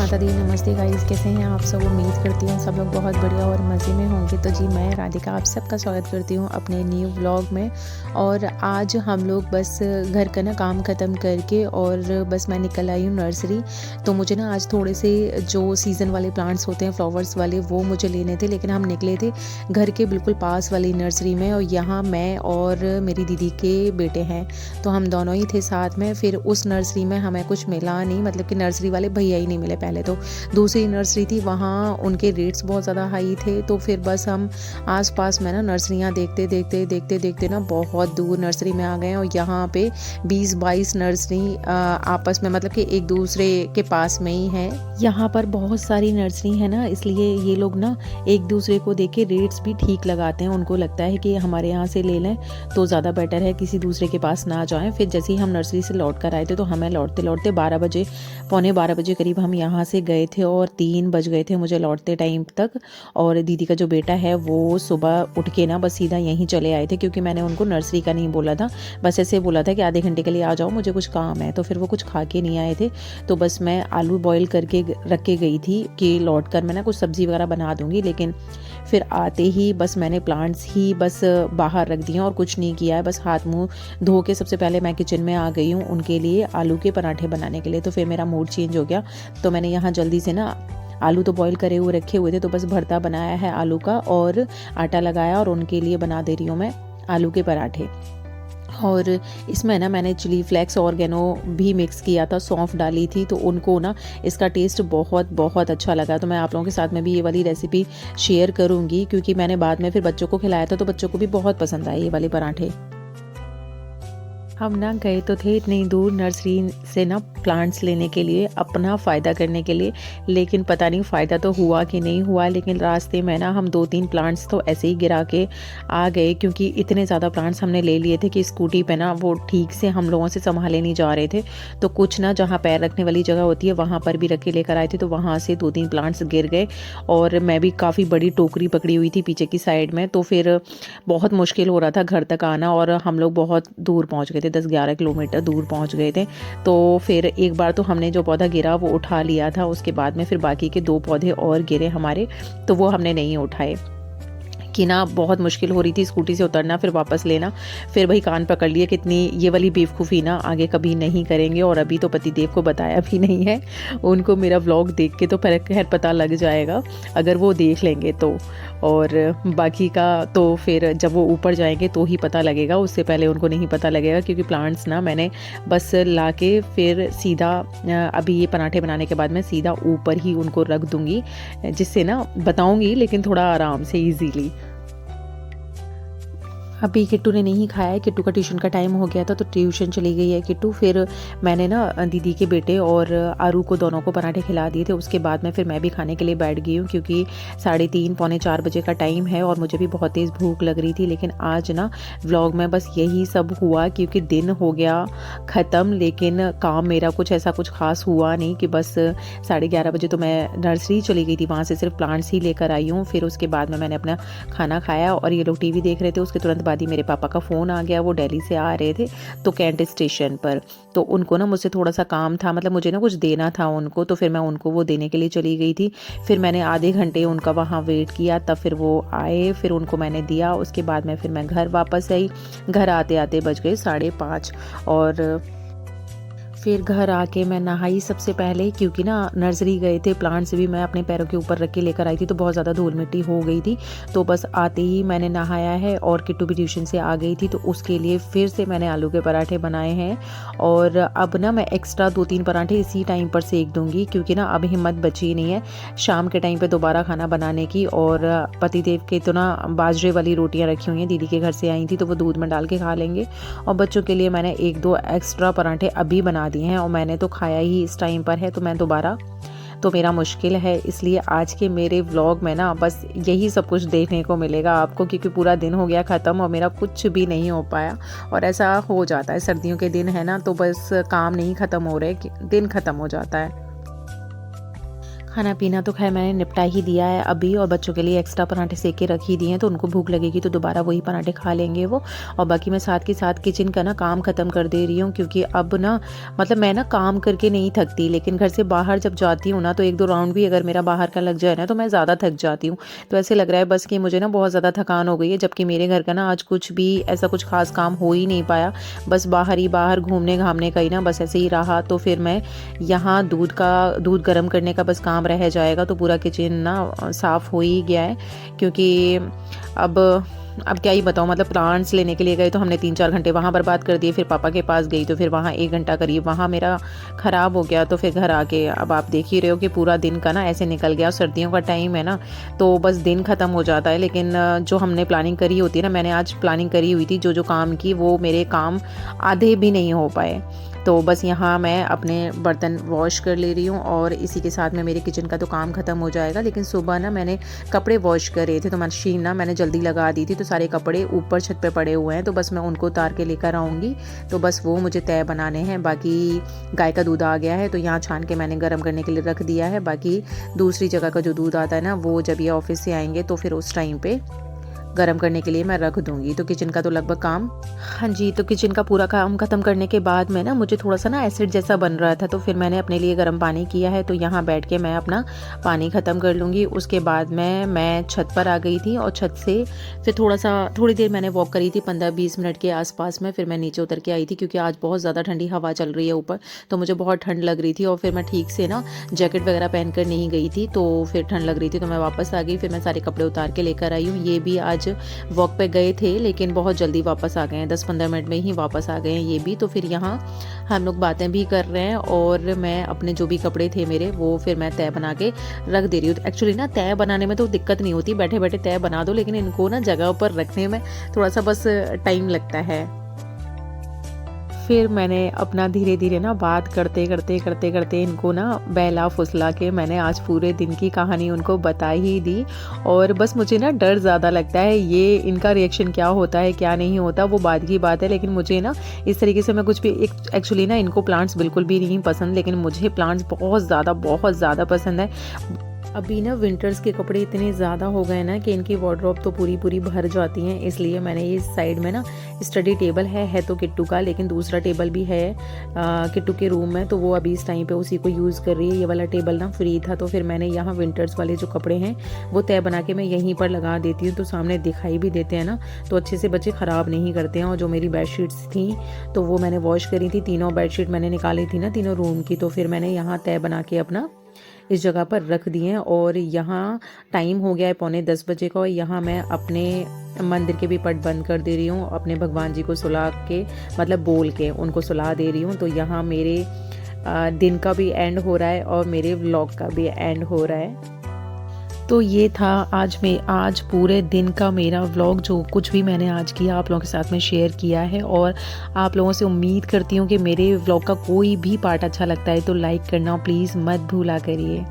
माता दी, नमस्ते गाइस, कैसे हैं आप सब। उम्मीद करती हूँ सब लोग बहुत बढ़िया और मज़े में होंगे। तो जी मैं राधिका आप सबका स्वागत करती हूँ अपने न्यू व्लॉग में। और आज हम लोग बस घर का ना काम ख़त्म करके और बस मैं निकल आई हूँ नर्सरी। तो मुझे ना आज थोड़े से जो सीज़न वाले प्लांट्स होते हैं फ्लावर्स वाले वो मुझे लेने थे, लेकिन हम निकले थे घर के बिल्कुल पास वाली नर्सरी में और यहाँ मैं और मेरी दीदी के बेटे हैं, तो हम दोनों ही थे साथ में। फिर उस नर्सरी में हमें कुछ मिला नहीं, मतलब कि नर्सरी वाले भैया ही नहीं मिले। पहले तो दूसरी नर्सरी थी, वहाँ उनके रेट्स बहुत ज़्यादा हाई थे। तो फिर बस हम आसपास में ना नर्सरियाँ देखते देखते देखते देखते ना बहुत दूर नर्सरी में आ गए और यहाँ पे 20-22 नर्सरी आपस में, मतलब कि एक दूसरे के पास में ही है। यहाँ पर बहुत सारी नर्सरी है ना, इसलिए ये लोग ना एक दूसरे को देख के रेट्स भी ठीक लगाते हैं। उनको लगता है कि हमारे यहाँ से ले लें तो ज़्यादा बेटर है, किसी दूसरे के पास ना जाएं। फिर जैसे ही हम नर्सरी से लौट कर आए थे तो हमें लौटते लौटते 12 बजे, पौने 12 बजे करीब हम यहाँ से गए थे और 3 बज गए थे मुझे लौटते टाइम तक। और दीदी का जो बेटा है वो सुबह उठ के ना बस सीधा यहीं चले आए थे, क्योंकि मैंने उनको नर्सरी का नहीं बोला था, बस ऐसे बोला था कि आधे घंटे के लिए आ जाओ, मुझे कुछ काम है। तो फिर वो कुछ खा के नहीं आए थे, तो बस मैं आलू बॉईल करके रख के गई थी कि लौट कर मैं ना कुछ सब्ज़ी वगैरह बना दूँगी। लेकिन फिर आते ही बस मैंने प्लांट्स ही बस बाहर रख दिए और कुछ नहीं किया है। बस हाथ मुँह धो के सबसे पहले मैं किचन में आ गई हूँ उनके लिए आलू के पराठे बनाने के लिए। तो फिर मेरा मूड चेंज हो गया, तो मैंने यहाँ जल्दी से ना आलू तो बॉईल करे हुए रखे हुए थे, तो बस भरता बनाया है आलू का और आटा लगाया और उनके लिए बना दे रही हूँ मैं आलू के पराठे। और इसमें ना मैंने चिली फ्लेक्स ऑर्गेनो भी मिक्स किया था, सौंफ डाली थी, तो उनको ना इसका टेस्ट बहुत बहुत अच्छा लगा। तो मैं आप लोगों के साथ में भी ये वाली रेसिपी शेयर करूँगी, क्योंकि मैंने बाद में फिर बच्चों को खिलाया था तो बच्चों को भी बहुत पसंद आए ये वाले पराठे। हम ना गए तो थे इतनी दूर नर्सरी से ना प्लांट्स लेने के लिए, अपना फ़ायदा करने के लिए, लेकिन पता नहीं फ़ायदा तो हुआ कि नहीं हुआ। लेकिन रास्ते में ना हम 2-3 प्लांट्स तो ऐसे ही गिरा के आ गए, क्योंकि इतने ज़्यादा प्लांट्स हमने ले लिए थे कि स्कूटी पे ना वो ठीक से हम लोगों से संभाले नहीं जा रहे थे। तो कुछ ना जहाँ पैर रखने वाली जगह होती है वहाँ पर भी रख के लेकर आए थे, तो वहाँ से 2-3 प्लांट्स गिर गए और मैं भी काफ़ी बड़ी टोकरी पकड़ी हुई थी पीछे की साइड में। तो फिर बहुत मुश्किल हो रहा था घर तक आना और हम लोग बहुत दूर पहुँच गए थे, 10-11 किलोमीटर दूर पहुंच गए थे। तो फिर एक बार तो हमने जो पौधा गिरा वो उठा लिया था, उसके बाद में फिर बाकी के 2 पौधे और गिरे हमारे, तो वो हमने नहीं उठाए कि ना बहुत मुश्किल हो रही थी स्कूटी से उतरना फिर वापस लेना। फिर भाई कान पकड़ लिए, कितनी ये वाली बेवकूफ़ी ना आगे कभी नहीं करेंगे। और अभी तो पतिदेव को बताया भी नहीं है, उनको मेरा व्लॉग देख के तो खैर पता लग जाएगा अगर वो देख लेंगे तो। और बाकी का तो फिर जब वो ऊपर जाएंगे तो ही पता लगेगा, उससे पहले उनको नहीं पता लगेगा। क्योंकि प्लांट्स ना मैंने बस ला के फिर सीधा अभी ये पराठे बनाने के बाद मैं सीधा ऊपर ही उनको रख दूँगी, जिससे ना बताऊँगी लेकिन थोड़ा आराम से ईजीली। अभी किट्टू ने नहीं खाया है, किट्टू का ट्यूशन का टाइम हो गया था तो ट्यूशन चली गई है किट्टू। फिर मैंने ना दीदी के बेटे और आरू को दोनों को पराठे खिला दिए थे। उसके बाद में फिर मैं भी खाने के लिए बैठ गई हूँ, क्योंकि 3:30 पौने 4 बजे का टाइम है और मुझे भी बहुत तेज़ भूख लग रही थी। लेकिन आज ना व्लॉग में बस यही सब हुआ, क्योंकि दिन हो गया ख़त्म, लेकिन काम मेरा कुछ ऐसा कुछ खास हुआ नहीं कि बस 11:30 बजे तो मैं नर्सरी चली गई थी, वहाँ से सिर्फ प्लांट्स ही लेकर आई हूँ। फिर उसके बाद में मैंने अपना खाना खाया और ये लोग टीवी देख रहे थे। उसके तुरंत बाद ही मेरे पापा का फ़ोन आ गया, वो दिल्ली से आ रहे थे तो कैंट स्टेशन पर। तो उनको ना मुझसे थोड़ा सा काम था, मतलब मुझे ना कुछ देना था उनको, तो फिर मैं उनको वो देने के लिए चली गई थी। फिर मैंने आधे घंटे उनका वहाँ वेट किया, तब फिर वो आए, फिर उनको मैंने दिया। उसके बाद में फिर मैं घर वापस आई। घर आते आते बज गए 5:30 और फिर घर आके मैं नहाई सबसे पहले, क्योंकि ना नर्सरी गए थे, प्लांट्स भी मैं अपने पैरों के ऊपर रख के लेकर आई थी तो बहुत ज़्यादा धूल मिट्टी हो गई थी। तो बस आते ही मैंने नहाया है और किट्टू भी ट्यूशन से आ गई थी, तो उसके लिए फिर से मैंने आलू के पराठे बनाए हैं। और अब ना मैं एक्स्ट्रा 2-3 पराठे इसी टाइम पर सेक दूंगी, क्योंकि ना अब हिम्मत बची नहीं है शाम के टाइम पर दोबारा खाना बनाने की। और पतिदेव के तो ना बाजरे वाली रोटियाँ रखी हुई हैं, दीदी के घर से आई थी तो वो दूध में डाल के खा लेंगे। और बच्चों के लिए मैंने 1-2 एक्स्ट्रा पराठे अभी बना दिए हैं और मैंने तो खाया ही इस टाइम पर है, तो मैं दोबारा तो मेरा मुश्किल है। इसलिए आज के मेरे व्लॉग में ना बस यही सब कुछ देखने को मिलेगा आपको, क्योंकि पूरा दिन हो गया ख़त्म और मेरा कुछ भी नहीं हो पाया। और ऐसा हो जाता है, सर्दियों के दिन है ना, तो बस काम नहीं ख़त्म हो रहे, दिन ख़त्म हो जाता है। खाना पीना तो खैर मैंने निपटा ही दिया है अभी, और बच्चों के लिए एक्स्ट्रा पराठे सेक के रख ही दिए हैं, तो उनको भूख लगेगी तो दोबारा वही पराठे खा लेंगे वो। और बाकी मैं साथ के साथ किचन का ना काम ख़त्म कर दे रही हूँ, क्योंकि अब ना मतलब मैं ना काम करके नहीं थकती, लेकिन घर से बाहर जब जाती हूँ ना तो 1-2 राउंड भी अगर मेरा बाहर का लग जाए ना तो मैं ज़्यादा थक जाती हूँ। तो ऐसे लग रहा है बस कि मुझे ना बहुत ज़्यादा थकान हो गई है, जबकि मेरे घर का ना आज कुछ भी ऐसा कुछ ख़ास काम हो ही नहीं पाया। बस बाहर ही बाहर घूमने घामने का ही ना बस ऐसे ही रहा। तो फिर मैं यहाँ दूध गर्म करने का बस काम रह जाएगा, तो पूरा किचन ना साफ़ हो ही गया है। क्योंकि अब अब क्या ही बताऊँ, मतलब प्लांट्स लेने के लिए गए तो हमने 3-4 घंटे वहाँ बर्बाद कर दिए। फिर पापा के पास गई तो फिर वहाँ 1 घंटा करीब वहाँ मेरा ख़राब हो गया। तो फिर घर आके अब आप देख ही रहे हो कि पूरा दिन का ना ऐसे निकल गया। सर्दियों का टाइम है ना, तो बस दिन ख़त्म हो जाता है। लेकिन जो हमने प्लानिंग करी होती है ना, मैंने आज प्लानिंग करी हुई थी जो काम की, वो मेरे काम आधे भी नहीं हो पाए। तो बस यहाँ मैं अपने बर्तन वॉश कर ले रही हूँ, और इसी के साथ में मेरे किचन का तो काम ख़त्म हो जाएगा। लेकिन सुबह ना मैंने कपड़े वॉश करे थे, तो मशीन ना मैंने जल्दी लगा दी थी, तो सारे कपड़े ऊपर छत पे पड़े हुए हैं, तो बस मैं उनको उतार के लेकर आऊँगी। तो बस वो मुझे तय बनाने हैं। बाकी गाय का दूध आ गया है, तो यहाँ छान के मैंने गर्म करने के लिए रख दिया है। बाकी दूसरी जगह का जो दूध आता है ना, वो जब ये ऑफिस से आएंगे तो फिर उस टाइम पे गरम करने के लिए मैं रख दूँगी। तो किचन का तो लगभग काम, हाँ जी, तो किचन का पूरा काम ख़त्म करने के बाद में ना मुझे थोड़ा-सा ना एसिड जैसा बन रहा था, तो फिर मैंने अपने लिए गर्म पानी किया है। तो यहाँ बैठ के मैं अपना पानी ख़त्म कर लूँगी। उसके बाद में मैं छत पर आ गई थी, और छत से फिर थोड़ी देर मैंने वॉक करी थी 15-20 मिनट के आसपास में। फिर मैं नीचे उतर के आई थी, क्योंकि आज बहुत ज़्यादा ठंडी हवा चल रही है ऊपर, तो मुझे बहुत ठंड लग रही थी। और फिर मैं ठीक से ना जैकेट वगैरह पहन कर नहीं गई थी, तो फिर ठंड लग रही थी, तो मैं वापस आ गई। फिर मैं सारे कपड़े उतार के लेकर आई हूँ। ये भी आज वॉक पे गए थे, लेकिन बहुत जल्दी वापस आ गए हैं, 10-15 मिनट में ही वापस आ गए हैं ये भी। तो फिर यहाँ हम लोग बातें भी कर रहे हैं, और मैं अपने जो भी कपड़े थे मेरे, वो फिर मैं तय बना के रख दे रही हूँ। एक्चुअली ना तय बनाने में तो दिक्कत नहीं होती, बैठे बैठे तय बना दो, लेकिन इनको ना जगह पर रखने में थोड़ा सा बस टाइम लगता है। फिर मैंने अपना धीरे-धीरे ना बात करते इनको ना बहला-फुसला के मैंने आज पूरे दिन की कहानी उनको बता ही दी। और बस मुझे ना डर ज़्यादा लगता है, ये इनका रिएक्शन क्या होता है, क्या नहीं होता, वो बाद की बात है। लेकिन मुझे ना इस तरीके से मैं कुछ भी एक्चुअली ना इनको प्लांट्स बिल्कुल भी नहीं पसंद, लेकिन मुझे प्लांट्स बहुत ज़्यादा पसंद है। अभी ना विंटर्स के कपड़े इतने ज़्यादा हो गए ना कि इनकी वार्डरोब तो पूरी भर जाती हैं। इसलिए मैंने ये साइड में ना स्टडी टेबल है तो किट्टू का, लेकिन दूसरा टेबल भी है किट्टू के रूम में, तो वो अभी इस टाइम पे उसी को यूज़ कर रही है। ये वाला टेबल ना फ्री था, तो फिर मैंने यहाँ विंटर्स वाले जो कपड़े हैं वो तय बना के मैं यहीं पर लगा देती हूँ, तो सामने दिखाई भी देते हैं ना, तो अच्छे से बच्चे ख़राब नहीं करते हैं। और जो मेरी बेडशीट्स थी तो वो मैंने वॉश करी थी, तीनों बेडशीट मैंने निकाली थी ना, तीनों रूम की, तो फिर मैंने यहाँ तय बना के अपना इस जगह पर रख दिए हैं। और यहाँ टाइम हो गया है 9:45 बजे का, और यहाँ मैं अपने मंदिर के भी पट बंद कर दे रही हूँ, अपने भगवान जी को सुला के, मतलब बोल के उनको सुला दे रही हूँ। तो यहाँ मेरे दिन का भी एंड हो रहा है, और मेरे व्लॉग का भी एंड हो रहा है। तो ये था आज पूरे दिन का मेरा व्लॉग, जो कुछ भी मैंने आज किया आप लोगों के साथ में शेयर किया है। और आप लोगों से उम्मीद करती हूँ कि मेरे व्लॉग का कोई भी पार्ट अच्छा लगता है तो लाइक करना प्लीज़ मत भूला करिए।